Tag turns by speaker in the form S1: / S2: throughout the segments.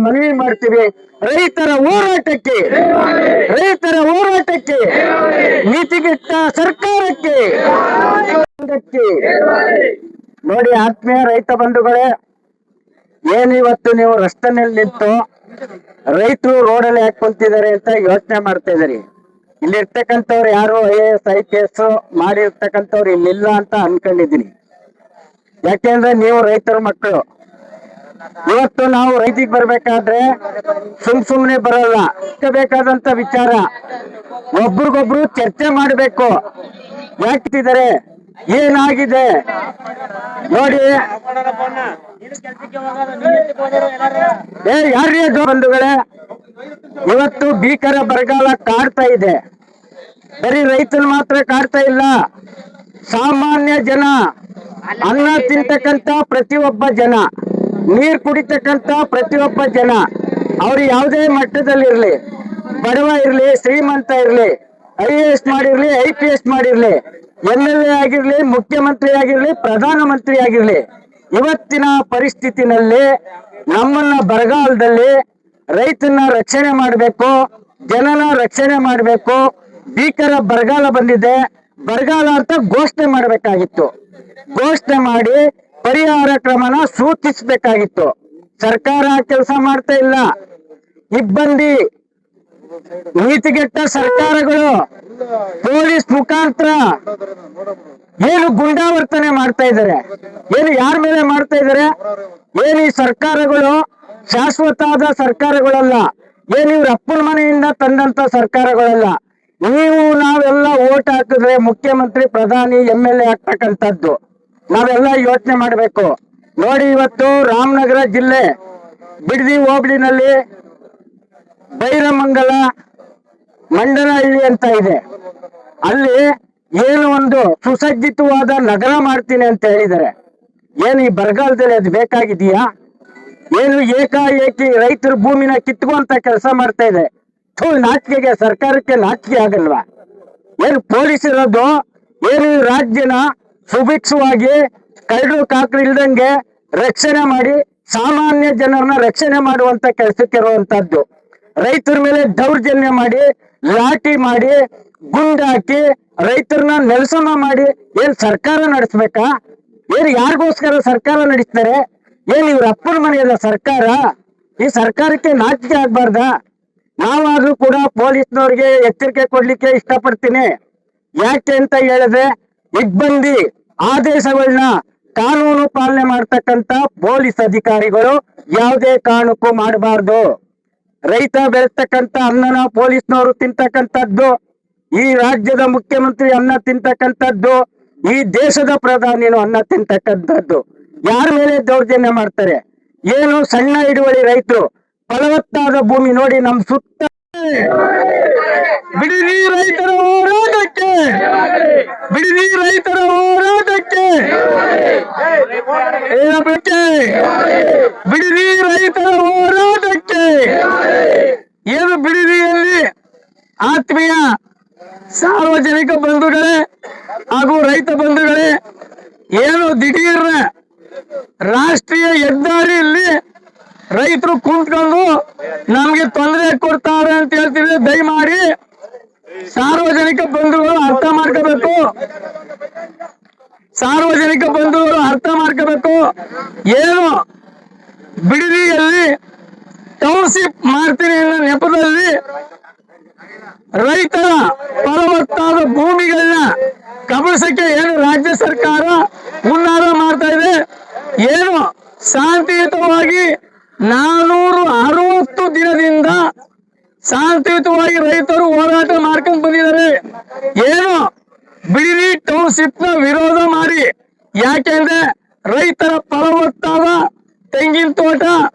S1: ಮನವಿ ಮಾಡ್ತೀವಿ. ರೈತರ ಹೋರಾಟಕ್ಕೆ ನೀತಿಗೆಟ್ಟ ಸರ್ಕಾರಕ್ಕೆ ನೋಡಿ ಆತ್ಮೀಯ ರೈತ ಬಂಧುಗಳೇ, ಏನಿವತ್ತು ನೀವು ರಸ್ತೆನಲ್ಲಿ ನಿಂತು ರೈತರು ರೋಡಲ್ಲಿ ಯಾಕೆ ಕುಂತಿದ್ದಾರೆ ಅಂತ ಯೋಚನೆ ಮಾಡ್ತಾ ಇದ್ದೀರಿ. ಇಲ್ಲಿ ಇರ್ತಕ್ಕಂಥವ್ರು ಯಾರು IAS IPS ಮಾಡಿರ್ತಕ್ಕಂಥವ್ರು ಇಲ್ಲಿಲ್ಲ ಅಂತ ಅನ್ಕೊಂಡಿದ್ದೀನಿ. ಯಾಕೆಂದ್ರೆ ನೀವು ರೈತರ ಮಕ್ಕಳು. ಇವತ್ತು ನಾವು ರೈತಿಗೆ ಬರ್ಬೇಕಾದ್ರೆ ಸುಮ್ನೆ ಬರಲ್ಲ. ಬೇಕಾದಂತ ವಿಚಾರ ಒಬ್ರಿಗೊಬ್ರು ಚರ್ಚೆ ಮಾಡ್ಬೇಕು. ಯಾಕಿದ್ದಾರೆ, ಏನಾಗಿದೆ ನೋಡಿ. ಯಾರೇ ಬಂಧುಗಳೇ, ಇವತ್ತು ಭೀಕರ ಬರಗಾಲ ಕಾಡ್ತಾ ಇದೆ. ಬರೀ ರೈತರು ಮಾತ್ರ ಕಾಡ್ತಾ ಇಲ್ಲ, ಸಾಮಾನ್ಯ ಜನ, ಅನ್ನ ತಿಂತಕ್ಕಂತ ಪ್ರತಿಯೊಬ್ಬ ಜನ, ನೀರ್ ಕುಡಿತಕ್ಕಂತ ಪ್ರತಿಯೊಬ್ಬ ಜನ, ಅವ್ರು ಯಾವುದೇ ಮಟ್ಟದಲ್ಲಿರ್ಲಿ, ಬಡವ ಇರ್ಲಿ, ಶ್ರೀಮಂತ ಇರ್ಲಿ, IAS ಮಾಡಿರ್ಲಿ, IPS ಮಾಡಿರ್ಲಿ, MLA ಆಗಿರ್ಲಿ, ಮುಖ್ಯಮಂತ್ರಿ ಆಗಿರ್ಲಿ, ಪ್ರಧಾನಮಂತ್ರಿ ಆಗಿರ್ಲಿ, ಇವತ್ತಿನ ಪರಿಸ್ಥಿತಿನಲ್ಲಿ ನಮ್ಮನ್ನ ಬರಗಾಲದಲ್ಲಿ ರೈತನ ರಕ್ಷಣೆ ಮಾಡಬೇಕು, ಜನನ ರಕ್ಷಣೆ ಮಾಡಬೇಕು. ಭೀಕರ ಬರಗಾಲ ಬಂದಿದೆ, ಬರಗಾಲ ಅಂತ ಘೋಷಣೆ ಮಾಡಬೇಕಾಗಿತ್ತು. ಘೋಷಣೆ ಮಾಡಿ ಪರಿಹಾರ ಕ್ರಮನ ಸೂಚಿಸಬೇಕಾಗಿತ್ತು. ಸರ್ಕಾರ ಕೆಲಸ ಮಾಡ್ತಾ ಇಲ್ಲ. ಇಬ್ಬಂದಿ ನೀತಿಗೆಟ್ಟ ಸರ್ಕಾರಗಳು ಪೊಲೀಸ್ ಮುಖಾಂತರ ಏನು ಗುಂಡಾವರ್ತನೆ ಮಾಡ್ತಾ ಇದ್ದಾರೆ, ಏನು ಯಾರ ಮೇಲೆ ಮಾಡ್ತಾ ಇದ್ದಾರೆ. ಏನು ಈ ಸರ್ಕಾರಗಳು ಶಾಶ್ವತವಾದ ಸರ್ಕಾರಗಳಲ್ಲ, ಏನು ಇವ್ರ ಅಪ್ಪನ ಮನೆಯಿಂದ ತಂದಂತ ಸರ್ಕಾರಗಳಲ್ಲ. ನೀವು ನಾವೆಲ್ಲ ಓಟ್ ಹಾಕಿದ್ರೆ ಮುಖ್ಯಮಂತ್ರಿ, ಪ್ರಧಾನಿ, MLA ಆಗ್ತಕ್ಕಂಥದ್ದು ನಾವೆಲ್ಲ ಯೋಚನೆ ಮಾಡಬೇಕು. ನೋಡಿ, ಇವತ್ತು ರಾಮನಗರ ಜಿಲ್ಲೆ ಬಿಡದಿ ಹೋಬಳಿನಲ್ಲಿ ಬೈರಮಂಗಲ ಮಂಡನಹಳ್ಳಿ ಅಂತ ಇದೆ. ಅಲ್ಲಿ ಏನು ಒಂದು ಸುಸಜ್ಜಿತವಾದ ನಗರ ಮಾಡ್ತೀನಿ ಅಂತ ಹೇಳಿದ್ದಾರೆ. ಏನು ಈ ಬರಗಾಲದಲ್ಲಿ ಅದು ಬೇಕಾಗಿದೆಯಾ? ಏನು ಏಕಾಏಕಿ ರೈತರ ಭೂಮಿನ ಕಿತ್ಕೊಂತ ಕೆಲಸ ಮಾಡ್ತಾ ಇದೆ. ನಾಚಿಕೆಗೆ, ಸರ್ಕಾರಕ್ಕೆ ನಾಚಿಕೆ ಆಗಲ್ವಾ? ಏನು ಪೊಲೀಸ್ ಇರೋದು, ಏನು ರಾಜ್ಯನ ಸುಭಿಕ್ಷವಾಗಿ ಕಳ್ಳರು ಕಾಕರು ಇಲ್ದಂಗೆ ರಕ್ಷಣೆ ಮಾಡಿ ಸಾಮಾನ್ಯ ಜನರನ್ನ ರಕ್ಷಣೆ ಮಾಡುವಂತ ಕೆಲಸಕ್ಕೆ ಇರುವಂತದ್ದು. ರೈತರ ಮೇಲೆ ದೌರ್ಜನ್ಯ ಮಾಡಿ, ಲಾಠಿ ಮಾಡಿ, ಗುಂಡಾಕಿ ರೈತರನ್ನ ನೆಲಸಮ ಮಾಡಿ ಏನ್ ಸರ್ಕಾರ ನಡೆಸ್ಬೇಕಾ? ಏನು ಯಾರಿಗೋಸ್ಕರ ಸರ್ಕಾರ ನಡೆಸ್ತಾರೆ? ಏನ್ ಇವ್ರ ಅಪ್ಪನ ಮನೆಯಲ್ಲ ಸರ್ಕಾರ? ಈ ಸರ್ಕಾರಕ್ಕೆ ನಾಚಿಕೆ ಆಗ್ಬಾರ್ದ? ನಾವಾದ್ರೂ ಕೂಡ ಪೊಲೀಸ್ನವ್ರಿಗೆ ಎಚ್ಚರಿಕೆ ಕೊಡ್ಲಿಕ್ಕೆ ಇಷ್ಟಪಡ್ತೀನಿ. ಯಾಕೆ ಅಂತ ಹೇಳಿದ್ರೆ, ಇಬ್ಬಂದಿ ಆದೇಶಗಳನ್ನ ಕಾನೂನು ಪಾಲನೆ ಮಾಡ್ತಕ್ಕಂತ ಪೊಲೀಸ್ ಅಧಿಕಾರಿಗಳು ಯಾವುದೇ ಕಾರಣಕ್ಕೂ ಮಾಡಬಾರ್ದು. ರೈತ ಬೆಳೆಸ್ತಕ್ಕಂತ ಅನ್ನನ ಪೊಲೀಸ್ನವರು ತಿಂತಕ್ಕಂಥದ್ದು, ಈ ರಾಜ್ಯದ ಮುಖ್ಯಮಂತ್ರಿ ಅನ್ನ ತಿಂತಕ್ಕಂಥದ್ದು, ಈ ದೇಶದ ಪ್ರಧಾನಿನು ಅನ್ನ ತಿಂತಕ್ಕಂಥದ್ದು. ಯಾರ ಮೇಲೆ ದೌರ್ಜನ್ಯ ಮಾಡ್ತಾರೆ? ಏನು ಸಣ್ಣ ಹಿಡುವಳಿ ರೈತರು, ಫಲವತ್ತಾದ ಭೂಮಿ ನೋಡಿ ನಮ್ ಸುತ್ತ. ಬಿಡಿದಿ ರೈತರ ಹೋರಾಟಕ್ಕೆ, ಬಿಡಿದಿ ರೈತರ ಹೋರಾಟಕ್ಕೆ, ಬಿಡಿದಿ ರೈತರ ಹೋರಾಟಕ್ಕೆ. ಏನು ಬಿಡಿದಿಯಲ್ಲಿ ಆತ್ಮೀಯ ಸಾರ್ವಜನಿಕ ಬಂಧುಗಳೇ ಹಾಗೂ ರೈತ ಬಂಧುಗಳೇ, ಏನು ದಿಢೀರ್ ರಾಷ್ಟ್ರೀಯ ಹೆದ್ದಾರಿಯಲ್ಲಿ ರೈತರು ಕುಂತ್ಕೊಂಡು ನಮ್ಗೆ ತೊಂದರೆ ಕೊಡ್ತಾರೆ ಅಂತ ಹೇಳ್ತಿದ್ರೆ, ದಯಮಾಡಿ ಸಾರ್ವಜನಿಕ ಬಂಧುಗಳು ಅರ್ಥ ಮಾಡ್ಕೋಬೇಕು. ಸಾರ್ವಜನಿಕ ಬಂಧುಗಳು ಅರ್ಥ ಮಾಡ್ಕೋಬೇಕು. ಏನು ಬಿಡದಿಯಲ್ಲಿ ಟೌನ್ಶಿಪ್ ಮಾಡ್ತೀನಿ ಅನ್ನೋ ನೆಪದಲ್ಲಿ ರೈತರ ಫಲವತ್ತಾದ ಭೂಮಿಗಳನ್ನ ಕಬಳಿಸಕ್ಕೆ ಏನು ರಾಜ್ಯ ಸರ್ಕಾರ ಹುನ್ನಾರ ಮಾಡ್ತಾ ಇದೆ. ಏನು ಶಾಂತಿಯುತವಾಗಿ 460 ದಿನದಿಂದ ಶಾಂತಿಯುತವಾಗಿ ರೈತರು ಹೋರಾಟ ಮಾಡ್ಕೊಂಡು ಬಂದಿದ್ದಾರೆ. ಏನು ಬಿಡಿದಿ ಟೌನ್ಶಿಪ್ ನ ವಿರೋಧ ಮಾಡಿ, ಯಾಕೆಂದ್ರೆ ರೈತರ ಫಲವತ್ತಾದ ತೆಂಗಿನ ತೋಟ,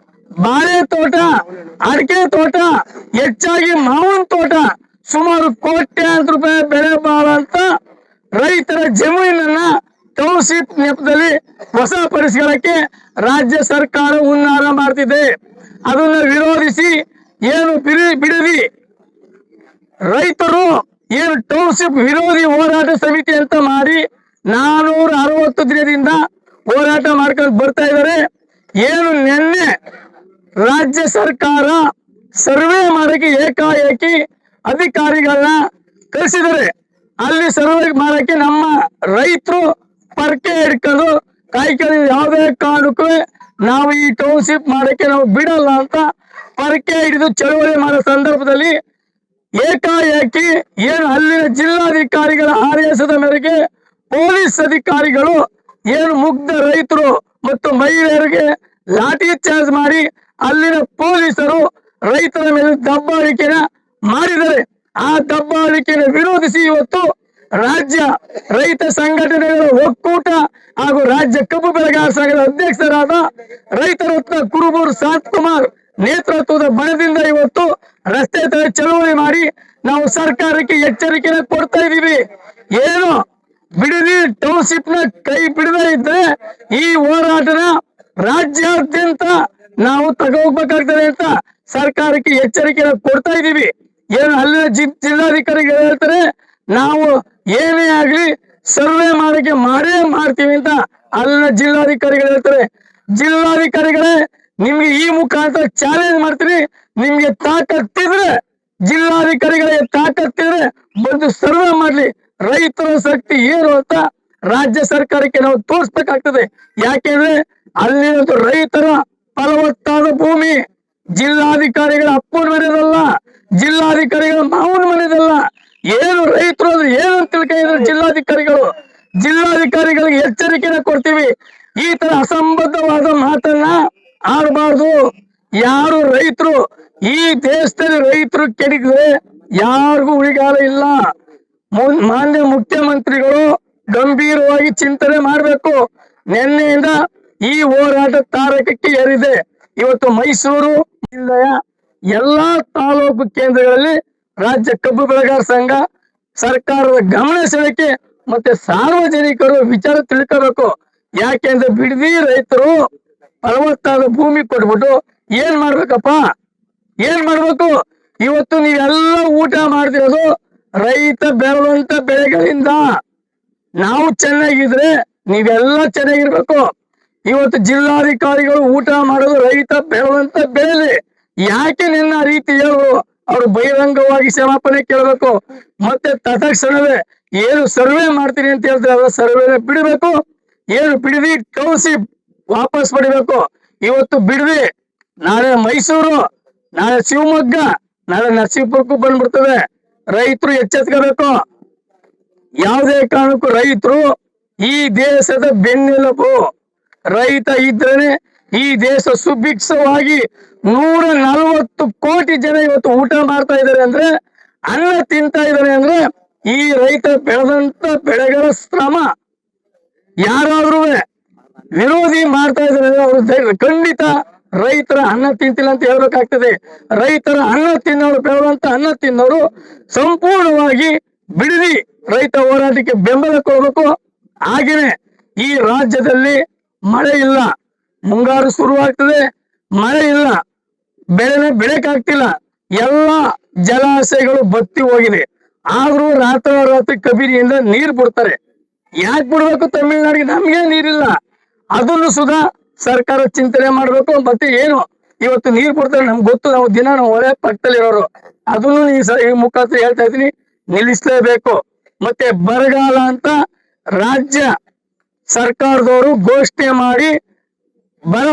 S1: ಬಾಳೆ ತೋಟ, ಅಡಿಕೆ ತೋಟ, ಹೆಚ್ಚಾಗಿ ಮಾವಿನ ತೋಟ, ಸುಮಾರು ಕೋಟ್ಯಾಂತರ ರೂಪಾಯಿ ಬೆಲೆ ಬಾಳಂತ ರೈತರ ಜಮೀನನ್ನ ಟೌನ್ಶಿಪ್ ನೆಪದಲ್ಲಿ ವಶಪಡಿಸಿಕೊಳ್ಳಕ್ಕೆ ರಾಜ್ಯ ಸರ್ಕಾರ ಹುನ್ನಾರ ಮಾಡ್ತಿದೆ. ಅದನ್ನ ವಿರೋಧಿಸಿ ಏನು ಬಿಡದಿ ರೈತರು ಏನು ಟೌನ್ಶಿಪ್ ವಿರೋಧಿ ಹೋರಾಟ ಸಮಿತಿ ಅಂತ ಮಾಡಿ 460 ದಿನದಿಂದ ಹೋರಾಟ ಮಾಡ್ಕೊಂಡು ಬರ್ತಾ ಇದ್ದಾರೆ. ಏನು ನಿನ್ನೆ ರಾಜ್ಯ ಸರ್ಕಾರ ಸರ್ವೆ ಮಾಡಕ್ಕೆ ಏಕಾಏಕಿ ಅಧಿಕಾರಿಗಳನ್ನ ಕಳಿಸಿದರೆ ಅಲ್ಲಿ ಸರ್ವೆ ಮಾಡಕ್ಕೆ ನಮ್ಮ ರೈತರು ಪರ್ಕೆ ಹಿಡ್ಕೊಂಡು ಕಾಯ್ಕೊಂಡು ಯಾವುದೇ ಕಾರಣಕ್ಕೂ ನಾವು ಈ ಟೌನ್ಶಿಪ್ ಮಾಡಕ್ಕೆ ನಾವು ಬಿಡಲ್ಲ ಅಂತ ಪರ್ಕೆ ಹಿಡಿದು ಚಳವಳಿ ಮಾಡೋ ಸಂದರ್ಭದಲ್ಲಿ ಏಕಾಏಕಿ ಏನು ಅಲ್ಲಿನ ಜಿಲ್ಲಾಧಿಕಾರಿಗಳ ಆದೇಶದ ಮೇರೆಗೆ ಪೊಲೀಸ್ ಅಧಿಕಾರಿಗಳು ಏನು ಮುಗ್ಧ ರೈತರು ಮತ್ತು ಮಹಿಳೆಯರಿಗೆ ಲಾಠಿ ಚಾರ್ಜ್ ಮಾಡಿ ಅಲ್ಲಿನ ಪೊಲೀಸರು ರೈತರ ಮೇಲೆ ದಬ್ಬಾಳಿಕೆನ ಮಾಡಿದ್ದಾರೆ. ಆ ದಬ್ಬಾಳಿಕೆಯನ್ನು ವಿರೋಧಿಸಿ ಇವತ್ತು ರಾಜ್ಯ ರೈತ ಸಂಘಟನೆಗಳ ಒಕ್ಕೂಟ ಹಾಗೂ ರಾಜ್ಯ ಕಬ್ಬು ಬೆಳೆಗಾರ ಸಂಘದ ಅಧ್ಯಕ್ಷರಾದ ರೈತ ರತ್ನ ಕುರುಬೂರು ಶಾಂತಕುಮಾರ್ ನೇತೃತ್ವದ ಬಣದಿಂದ ಇವತ್ತು ರಸ್ತೆ ತಡೆ ಚಳವಳಿ ಮಾಡಿ ನಾವು ಸರ್ಕಾರಕ್ಕೆ ಎಚ್ಚರಿಕೆನ ಕೊಡ್ತಾ ಇದೀವಿ. ಏನು ಬಿಡದಿ ಟೌನ್ಶಿಪ್ ನ ಕೈ ಬಿಡದೇ ಇದ್ರೆ ಈ ಹೋರಾಟನ ರಾಜ್ಯಾದ್ಯಂತ ನಾವು ತಗೋಗ್ಬೇಕಾಗ್ತದೆ ಅಂತ ಸರ್ಕಾರಕ್ಕೆ ಎಚ್ಚರಿಕೆನ ಕೊಡ್ತಾ ಇದೀವಿ. ಏನು ಅಲ್ಲಿನ ಜಿಲ್ಲಾಧಿಕಾರಿಗಳು ಹೇಳ್ತಾರೆ ನಾವು ಏನೇ ಆಗ್ಲಿ ಸರ್ವೆ ಮಾಡಕ್ಕೆ ಮಾಡೇ ಮಾಡ್ತೀವಿ ಅಂತ ಅಲ್ಲಿನ ಜಿಲ್ಲಾಧಿಕಾರಿಗಳು ಹೇಳ್ತಾರೆ. ಜಿಲ್ಲಾಧಿಕಾರಿಗಳೇ ನಿಮ್ಗೆ ಈ ಮುಖಾಂತರ ಚಾಲೆಂಜ್ ಮಾಡ್ತೀನಿ, ನಿಮ್ಗೆ ತಾಕತ್ತಿದ್ರೆ ಜಿಲ್ಲಾಧಿಕಾರಿಗಳಿಗೆ ತಾಕತ್ತಿದ್ರೆ ಬಂದು ಸರ್ವೆ ಮಾಡ್ಲಿ, ರೈತರ ಶಕ್ತಿ ಏನು ಅಂತ ರಾಜ್ಯ ಸರ್ಕಾರಕ್ಕೆ ನಾವು ತೋರಿಸ್ಬೇಕಾಗ್ತದೆ. ಯಾಕೆಂದ್ರೆ ಅಲ್ಲಿನ ರೈತರ ಫಲವತ್ತಾದ ಭೂಮಿ ಜಿಲ್ಲಾಧಿಕಾರಿಗಳ ಅಪ್ಪನ ಮನೆಯದಲ್ಲ, ಜಿಲ್ಲಾಧಿಕಾರಿಗಳ ಮಾವನ ಮನೆಯದಲ್ಲ. ಏನು ರೈತರು ಅಂದ್ರೆ ಏನು ಅಂತ ತಿಳ್ಕೊಂಡಿದ್ರು ಜಿಲ್ಲಾಧಿಕಾರಿಗಳಿಗೆ ಎಚ್ಚರಿಕೆನ ಕೊಡ್ತೀವಿ. ಈ ತರ ಅಸಂಬದ್ಧವಾದ ಮಾತನ್ನ ಆಡಬಾರ್ದು. ಯಾರು ರೈತರು ಈ ದೇಶದಲ್ಲಿ ರೈತರು ಕೆಡಿದ್ರೆ ಯಾರಿಗೂ ಉಳಿಗಾಲ ಇಲ್ಲ. ಮಾನ್ಯ ಮುಖ್ಯಮಂತ್ರಿಗಳು ಗಂಭೀರವಾಗಿ ಚಿಂತನೆ ಮಾಡಬೇಕು. ನಿನ್ನೆಯಿಂದ ಈ ಹೋರಾಟ ತಾರಕಕ್ಕೆ ಏರಿದೆ. ಇವತ್ತು ಮೈಸೂರು ಜಿಲ್ಲೆಯ ಎಲ್ಲಾ ತಾಲೂಕು ಕೇಂದ್ರಗಳಲ್ಲಿ ರಾಜ್ಯ ಕಬ್ಬು ಬೆಳೆಗಾರ ಸಂಘ ಸರ್ಕಾರದ ಗಮನ ಸೆಳೆಕೆ ಮತ್ತೆ ಸಾರ್ವಜನಿಕರು ವಿಚಾರ ತಿಳ್ಕೋಬೇಕು. ಯಾಕೆಂದ್ರೆ ಬಿಡದಿ ರೈತರು ಫಲವತ್ತಾದ ಭೂಮಿ ಕೊಟ್ಬಿಟ್ಟು ಏನ್ ಮಾಡ್ಬೇಕಪ್ಪ, ಏನ್ ಮಾಡ್ಬೇಕು? ಇವತ್ತು ನೀವೆಲ್ಲ ಊಟ ಮಾಡ್ತಿರೋದು ರೈತ ಬೆಳೆಯುವಂತ ಬೆಳೆಗಳಿಂದ. ನಾವು ಚೆನ್ನಾಗಿದ್ರೆ ನೀವೆಲ್ಲ ಚೆನ್ನಾಗಿರ್ಬೇಕು. ಇವತ್ತು ಜಿಲ್ಲಾಧಿಕಾರಿಗಳು ಊಟ ಮಾಡೋದು ರೈತ ಬೆಳೆಯುವಂತ ಬೆಳೆಲಿ. ಯಾಕೆ ನಿನ್ನ ರೀತಿ ಹೇಳು? ಅವ್ರು ಬಹಿರಂಗವಾಗಿ ಕ್ಷಮಾಪಣೆ ಕೇಳಬೇಕು. ಮತ್ತೆ ತತ್ಕ್ಷಣವೇ ಏನು ಸರ್ವೆ ಮಾಡ್ತೀನಿ ಅಂತ ಹೇಳ್ತಾರೆ ಸರ್ವೆನ ಬಿಡಬೇಕು. ಏನು ಬಿಡದಿ ಟೌನ್ಶಿಪ್ ವಾಪಸ್ ಪಡಿಬೇಕು. ಇವತ್ತು ಬಿಡದಿ, ನಾಳೆ ಮೈಸೂರು, ನಾಳೆ ಶಿವಮೊಗ್ಗ, ನಾಳೆ ನರಸೀಪುರಕ್ಕೂ ಬಂದ್ಬಿಡ್ತದೆ. ರೈತರು ಎಚ್ಚೆತ್ಕೋಬೇಕು. ಯಾವುದೇ ಕಾರಣಕ್ಕೂ ರೈತರು ಈ ದೇಶದ ಬೆನ್ನೆಲುಬು. ರೈತ ಇದ್ರೇನೆ ಈ ದೇಶ ಸುಭಿಕ್ಷವಾಗಿ 140 ಕೋಟಿ ಜನ ಇವತ್ತು ಊಟ ಮಾಡ್ತಾ ಇದ್ದಾರೆ ಅಂದ್ರೆ, ಅನ್ನ ತಿಂತಾ ಇದ್ದಾರೆ ಅಂದ್ರೆ ಈ ರೈತ ಬೆಳೆದಂತ ಬೆಳೆಗಳ ಶ್ರಮ. ಯಾರಾದ್ರೂ ವಿರೋಧಿ ಮಾಡ್ತಾ ಇದ್ದಾರೆ ಅವರು ಖಂಡಿತ ರೈತರ ಅನ್ನ ತಿಂತಿಲ್ಲ ಅಂತ ಹೇಳ್ಬೇಕಾಗ್ತದೆ. ರೈತರ ಅನ್ನ ತಿನ್ನೋರು, ಬೆಳೆದಂತ ಅನ್ನ ತಿನ್ನೋರು ಸಂಪೂರ್ಣವಾಗಿ ಬಿಡದಿ ರೈತ ಹೋರಾಟಕ್ಕೆ ಬೆಂಬಲ ಕೊಡಬೇಕು. ಹಾಗೇನೆ ಈ ರಾಜ್ಯದಲ್ಲಿ ಮಳೆ ಇಲ್ಲ, ಮುಂಗಾರು ಶುರುವಾಗ್ತದೆ, ಮಳೆ ಇಲ್ಲ, ಬೆಳೆನ ಬೆಳೆಕಾಗ್ತಿಲ್ಲ, ಎಲ್ಲ ಜಲಾಶಯಗಳು ಬತ್ತಿ ಹೋಗಿದೆ. ಆದ್ರೂ ರಾತ್ರಿ ಕಬಿರಿಯಿಂದ ನೀರು ಬಿಡ್ತಾರೆ. ಯಾಕೆ ಬಿಡ್ಬೇಕು? ತಮಿಳ್ನಾಡಿಗೆ ನಮ್ಗೆ ನೀರಿಲ್ಲ. ಅದನ್ನು ಸುಧಾ ಸರ್ಕಾರ ಚಿಂತನೆ ಮಾಡ್ಬೇಕು. ಮತ್ತೆ ಏನು ಇವತ್ತು ನೀರು ಬಿಡ್ತಾರೆ ನಮ್ಗೆ ಗೊತ್ತು, ನಾವು ದಿನ ನಾವು ಒಳ್ಳೆ ಪಕ್ಕದಲ್ಲಿ ಇರೋರು. ಅದನ್ನು ಈ ಮುಖಾಂತರ ಹೇಳ್ತಾ ಇದ್ದೀನಿ, ನಿಲ್ಲಿಸಲೇಬೇಕು. ಮತ್ತೆ ಬರಗಾಲ ಅಂತ ರಾಜ್ಯ ಸರ್ಕಾರದವರು ಘೋಷಣೆ ಮಾಡಿ ಬರ